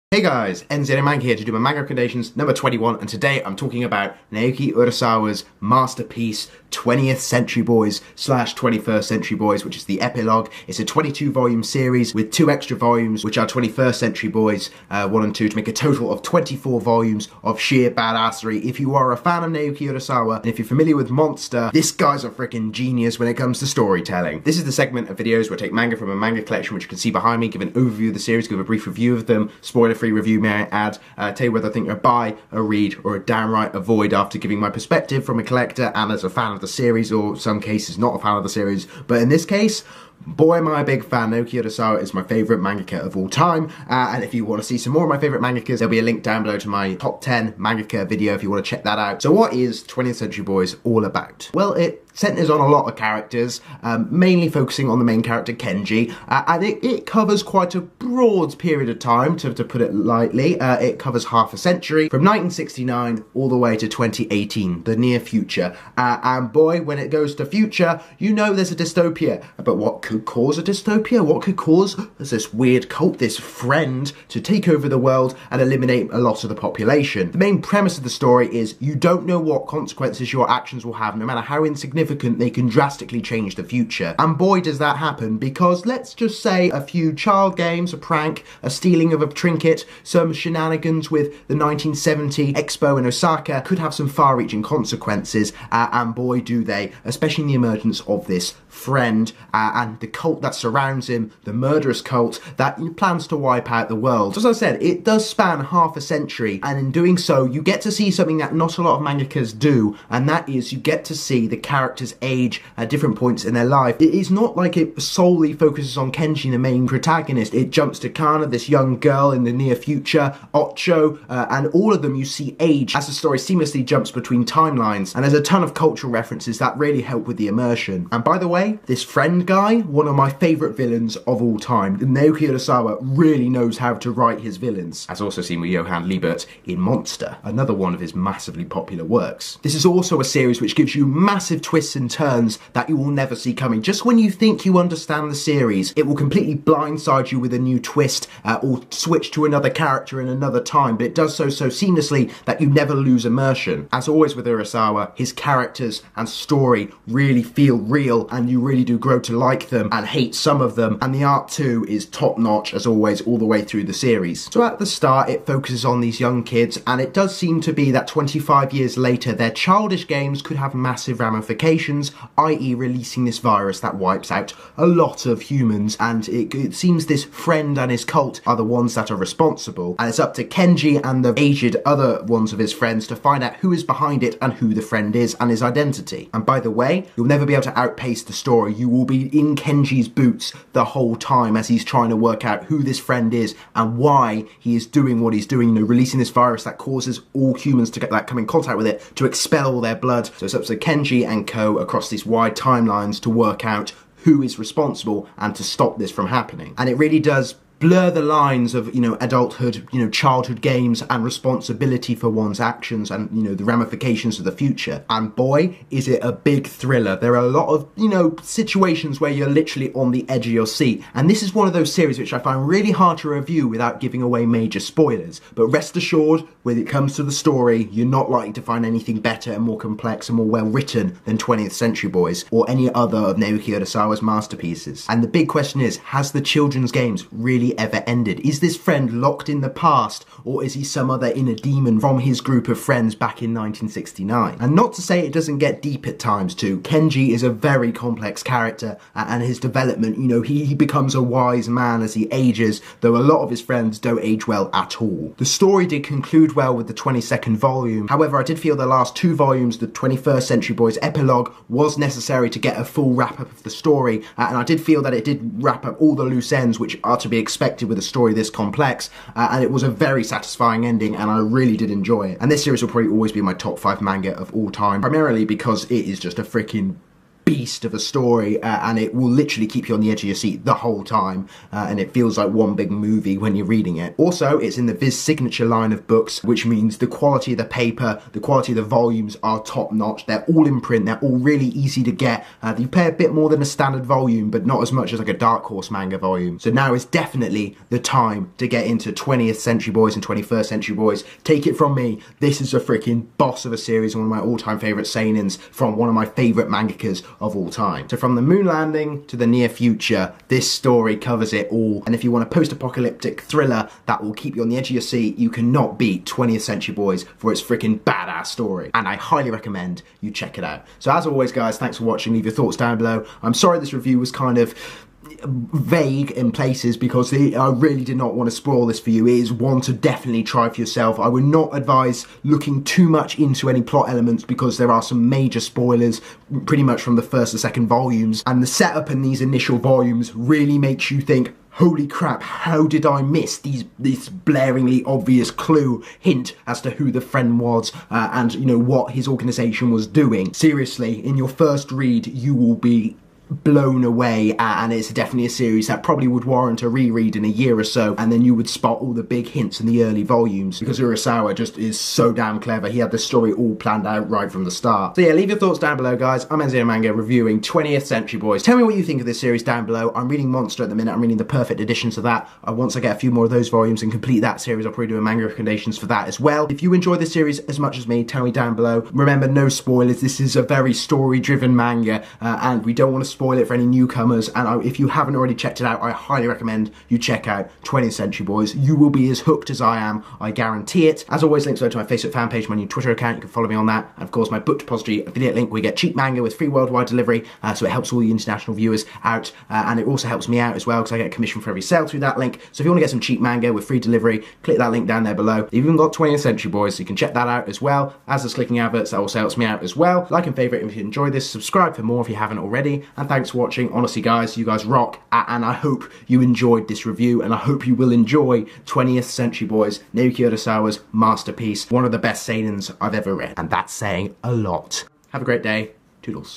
Hey guys, NZ Manga here to do my manga recommendations number 21, and today I'm talking about Naoki Urasawa's masterpiece 20th Century Boys / 21st Century Boys, which is the epilogue. It's a 22-volume series with 2 extra volumes, which are 21st Century Boys 1 and 2, to make a total of 24 volumes of sheer badassery. If you are a fan of Naoki Urasawa, and if you're familiar with Monster, this guy's a freaking genius when it comes to storytelling. This is the segment of videos where I take manga from a manga collection, which you can see behind me, give an overview of the series, give a brief review of them, spoiler-free review, may I add, tell you whether I think you're a buy, a read, or a downright avoid after giving my perspective from a collector and as a fan of the series, or some cases not a fan of the series. But in this case, boy am I a big fan. Naoki Urasawa is my favourite mangaka of all time, and if you want to see some more of my favourite mangakas, there'll be a link down below to my top 10 mangaka video if you want to check that out. So what is 20th Century Boys all about? Well, it centres on a lot of characters, mainly focusing on the main character Kenji, and it covers quite a broad period of time, to put it lightly. It covers half a century, from 1969 all the way to 2018, the near future, and boy, when it goes to future, you know there's a dystopia. But what could cause a dystopia? What could cause this weird cult, this friend, to take over the world and eliminate a lot of the population? The main premise of the story is you don't know what consequences your actions will have, no matter how insignificant they can drastically change the future. And boy does that happen, because let's just say a few child games, a prank, a stealing of a trinket, some shenanigans with the 1970 Expo in Osaka could have some far-reaching consequences, and boy do they, especially in the emergence of this friend and the cult that surrounds him, the murderous cult that plans to wipe out the world. As I said, it does span half a century, and in doing so you get to see something that not a lot of mangakas do, and that is you get to see the characters age at different points in their life. It is not like it solely focuses on Kenji, the main protagonist. It jumps to Kana, this young girl in the near future, Ocho, and all of them you see age as the story seamlessly jumps between timelines, and there's a ton of cultural references that really help with the immersion. And by the way, this friend guy, one of my favourite villains of all time. Naoki Urasawa really knows how to write his villains, as also seen with Johann Liebert in Monster, another one of his massively popular works. This is also a series which gives you massive twists and turns that you will never see coming. Just when you think you understand the series, it will completely blindside you with a new twist, or switch to another character in another time, but it does so seamlessly that you never lose immersion. As always with Urasawa, his characters and story really feel real, and you really do grow to like them and hate some of them, and the art too is top notch as always all the way through the series. So at the start it focuses on these young kids, and it does seem to be that 25 years later their childish games could have massive ramifications, i.e. releasing this virus that wipes out a lot of humans, and it seems this friend and his cult are the ones that are responsible, and it's up to Kenji and the aged other ones of his friends to find out who is behind it and who the friend is and his identity. And by the way, you'll never be able to outpace the story. You will be in Kenji's boots the whole time as he's trying to work out who this friend is and why he is doing what he's doing, releasing this virus that causes all humans to come in contact with it to expel all their blood. So it's up to Kenji and co across these wide timelines to work out who is responsible and to stop this from happening. And it really does blur the lines of, adulthood, childhood games and responsibility for one's actions and, the ramifications of the future. And boy, is it a big thriller. There are a lot of, situations where you're literally on the edge of your seat. And this is one of those series which I find really hard to review without giving away major spoilers. But rest assured, when it comes to the story, you're not likely to find anything better and more complex and more well written than 20th Century Boys or any other of Naoki Urasawa's masterpieces. And the big question is, has the children's games really ever ended? Is this friend locked in the past, or is he some other inner demon from his group of friends back in 1969? And not to say it doesn't get deep at times too. Kenji is a very complex character, and his development, he becomes a wise man as he ages, though a lot of his friends don't age well at all. The story did conclude well with the 22nd volume. However, I did feel the last 2 volumes, the 21st Century Boys epilogue, was necessary to get a full wrap-up of the story, and I did feel that it did wrap up all the loose ends which are to be expected with a story this complex, and it was a very satisfying ending, and I really did enjoy it. And this series will probably always be my top 5 manga of all time, primarily because it is just a freaking beast of a story, and it will literally keep you on the edge of your seat the whole time, and it feels like one big movie when you're reading it. Also, it's in the Viz signature line of books, which means the quality of the paper, the quality of the volumes are top notch. They're all in print, they're all really easy to get. You pay a bit more than a standard volume, but not as much as like a Dark Horse manga volume. So now is definitely the time to get into 20th Century Boys and 21st Century Boys. Take it from me, this is a freaking boss of a series, one of my all-time favourite seinens from one of my favourite mangakas of all time. So from the moon landing to the near future, this story covers it all. And if you want a post-apocalyptic thriller that will keep you on the edge of your seat, you cannot beat 20th Century Boys for its freaking badass story. And I highly recommend you check it out. So as always guys, thanks for watching. Leave your thoughts down below. I'm sorry this review was kind of vague in places because I really did not want to spoil this for you. It is one to definitely try for yourself. I would not advise looking too much into any plot elements because there are some major spoilers pretty much from the first and second volumes, and the setup in these initial volumes really makes you think, holy crap, how did I miss this blaringly obvious clue, hint as to who the friend was and, you know, what his organisation was doing. Seriously, in your first read, you will be blown away, and it's definitely a series that probably would warrant a reread in a year or so, and then you would spot all the big hints in the early volumes because Urasawa just is so damn clever. He had the story all planned out right from the start. So yeah, leave your thoughts down below guys. I'm Enzo Manga reviewing 20th Century Boys. Tell me what you think of this series down below. I'm reading Monster at the minute. I'm reading the perfect edition to that. Once I get a few more of those volumes and complete that series, I'll probably do a manga recommendations for that as well. If you enjoy this series as much as me, tell me down below. Remember, no spoilers. This is a very story-driven manga, and we don't want to spoil it for any newcomers, and if you haven't already checked it out, I highly recommend you check out 20th Century Boys. You will be as hooked as I am, I guarantee it. As always, links over to my Facebook fan page, my new Twitter account, you can follow me on that, and of course my book depository affiliate link where you get cheap manga with free worldwide delivery, so it helps all the international viewers out, and it also helps me out as well because I get a commission for every sale through that link. So if you want to get some cheap manga with free delivery, click that link down there below. They've even got 20th Century Boys, so you can check that out as well. As does clicking adverts, that also helps me out as well. Like and favourite if you enjoy this, subscribe for more if you haven't already, and thanks for watching. Honestly guys, you guys rock, and I hope you enjoyed this review, and I hope you will enjoy 20th Century Boys, Naoki Urasawa's masterpiece, one of the best seinens I've ever read, and that's saying a lot. Have a great day. Toodles.